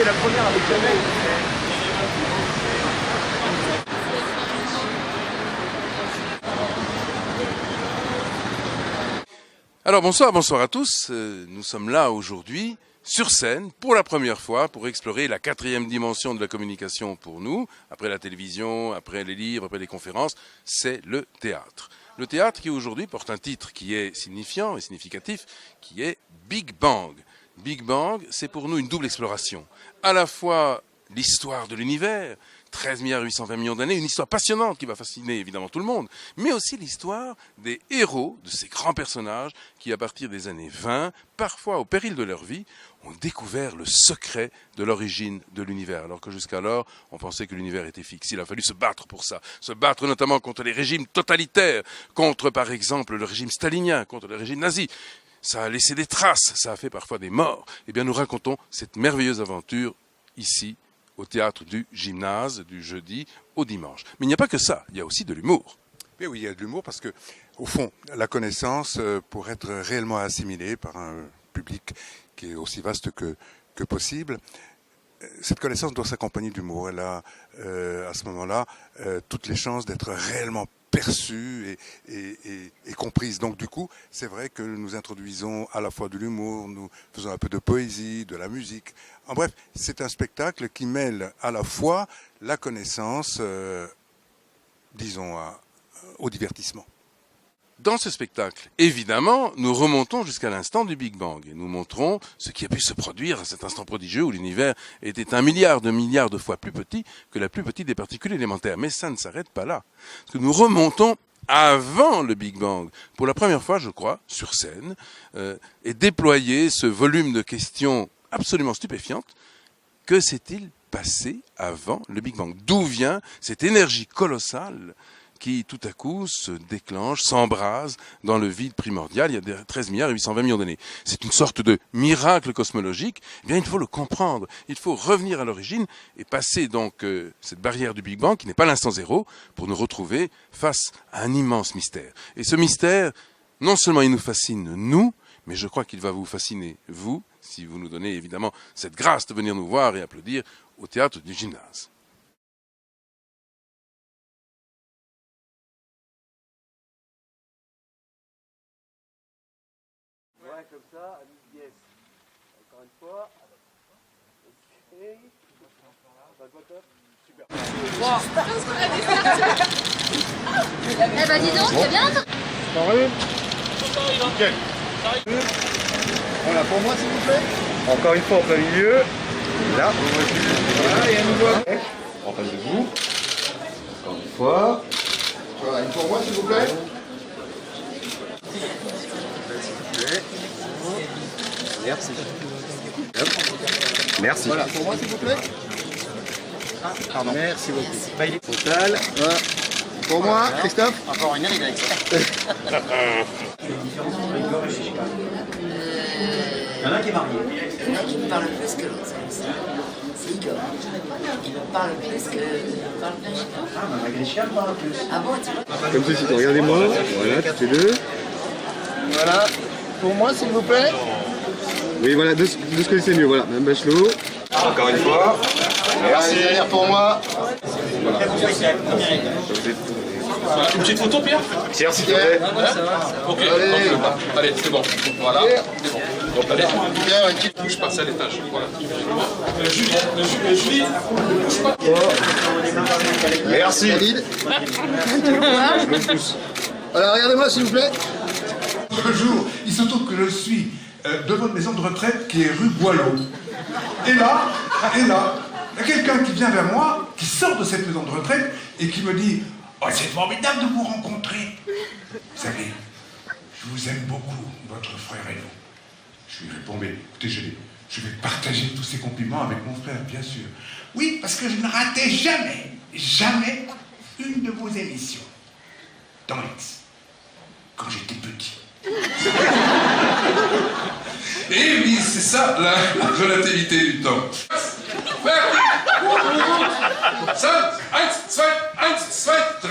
c'est la première avec Jamel. Alors bonsoir à tous. Nous sommes là aujourd'hui sur scène pour la première fois pour explorer la 4e dimension de la communication pour nous. Après la télévision, après les livres, après les conférences, c'est le théâtre. Le théâtre qui aujourd'hui porte un titre qui est signifiant et significatif, qui est Big Bang. Big Bang, c'est pour nous une double exploration. À la fois l'histoire de l'univers, 13 820 millions d'années, une histoire passionnante qui va fasciner évidemment tout le monde, mais aussi l'histoire des héros, de ces grands personnages qui, à partir des années 20, parfois au péril de leur vie, ont découvert le secret de l'origine de l'univers, alors que jusqu'alors, on pensait que l'univers était fixe. Il a fallu se battre pour ça, se battre notamment contre les régimes totalitaires, contre par exemple le régime stalinien, contre le régime nazi. Ça a laissé des traces, ça a fait parfois des morts. Eh bien, nous racontons cette merveilleuse aventure ici, au théâtre du Gymnase, du jeudi au dimanche. Mais il n'y a pas que ça, il y a aussi de l'humour. Mais oui, il y a de l'humour parce que, au fond, la connaissance, pour être réellement assimilée par un public qui est aussi vaste que possible, cette connaissance doit s'accompagner d'humour. Elle a, à ce moment-là, toutes les chances d'être réellement perçue et comprise. Donc du coup, c'est vrai que nous introduisons à la fois de l'humour, nous faisons un peu de poésie, de la musique. En bref, c'est un spectacle qui mêle à la fois la connaissance, disons, au divertissement. Dans ce spectacle, évidemment, nous remontons jusqu'à l'instant du Big Bang et nous montrons ce qui a pu se produire à cet instant prodigieux où l'univers était 1 milliard de fois plus petit que la plus petite des particules élémentaires. Mais ça ne s'arrête pas là. Parce que nous remontons avant le Big Bang, pour la première fois, je crois, sur scène, et déployer ce volume de questions absolument stupéfiantes. Que s'est-il passé avant le Big Bang? D'où vient cette énergie colossale qui tout à coup se déclenche, s'embrase dans le vide primordial il y a 13 820 millions d'années. C'est une sorte de miracle cosmologique. Eh bien, il faut le comprendre. Il faut revenir à l'origine et passer donc cette barrière du Big Bang, qui n'est pas l'instant zéro, pour nous retrouver face à un immense mystère. Et ce mystère, non seulement il nous fascine, nous, mais je crois qu'il va vous fasciner, vous, si vous nous donnez évidemment cette grâce de venir nous voir et applaudir au théâtre du Gymnase. Ouais, comme ça, yes. Encore une fois. Ok. Super. Eh ben dis donc, c'est bien. Nickel. Voilà, pour moi s'il vous plaît. Encore une fois en plein milieu. Là. Voilà, et à nouveau. En face de vous. Encore une fois. Voilà, une pour moi s'il vous plaît. Merci. Merci. Voilà, pour moi s'il vous plaît. Ah, pardon. Merci beaucoup. Total. Voilà. Pour moi, Christophe. Encore une avec ça. Il y en a qui est marié. Il y en a qui me parlent plus que l'autre, c'est Igor. Il me parle plus que... Ah, ma Gréchia me parle plus. Ah bon, tu vois? Comme ceci, regardez-moi. Voilà, toutes les deux. Voilà. Pour moi, s'il vous plaît. Oui, voilà, de ce que c'est mieux. Voilà, Mme Bachelot. Encore une fois. Merci. Derrière pour moi. Voilà. Une petite photo, Pierre? Pierre, s'il te plaît. Ok, allez, c'est bon. Voilà, c'est bon. Donc, allez, Pierre, une petite touche pas, c'est à l'étage. Voilà. Julie, touche pas. merci. Valide. Alors, regardez-moi, s'il vous plaît. Un jour, il se trouve que je suis devant une maison de retraite qui est rue Boileau. Et là, il y a quelqu'un qui vient vers moi, qui sort de cette maison de retraite et qui me dit « Oh, c'est formidable de vous rencontrer. Vous savez, je vous aime beaucoup, votre frère et vous. » Je lui réponds « Mais écoutez, je vais partager tous ces compliments avec mon frère, bien sûr. Oui, parce que je ne ratais jamais une de vos émissions. Dans X, quand j'étais petit. » Et oui, c'est ça, la relativité du temps. 1, 2, 1, 2, 13, 13, 13, 13.